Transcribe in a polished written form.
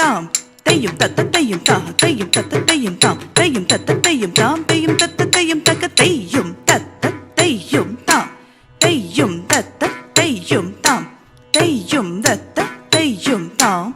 தாம் தையும் தத்த தையும் தா தையும் தத்த தையும் தாம் தையும் தத்த தையும் தாம் தையும் தத்த தையும் தக்க தையும் தத்த தையும் தாம் தையும் தத்த தையும் தாம் தையும் தத்த தையும் தாம்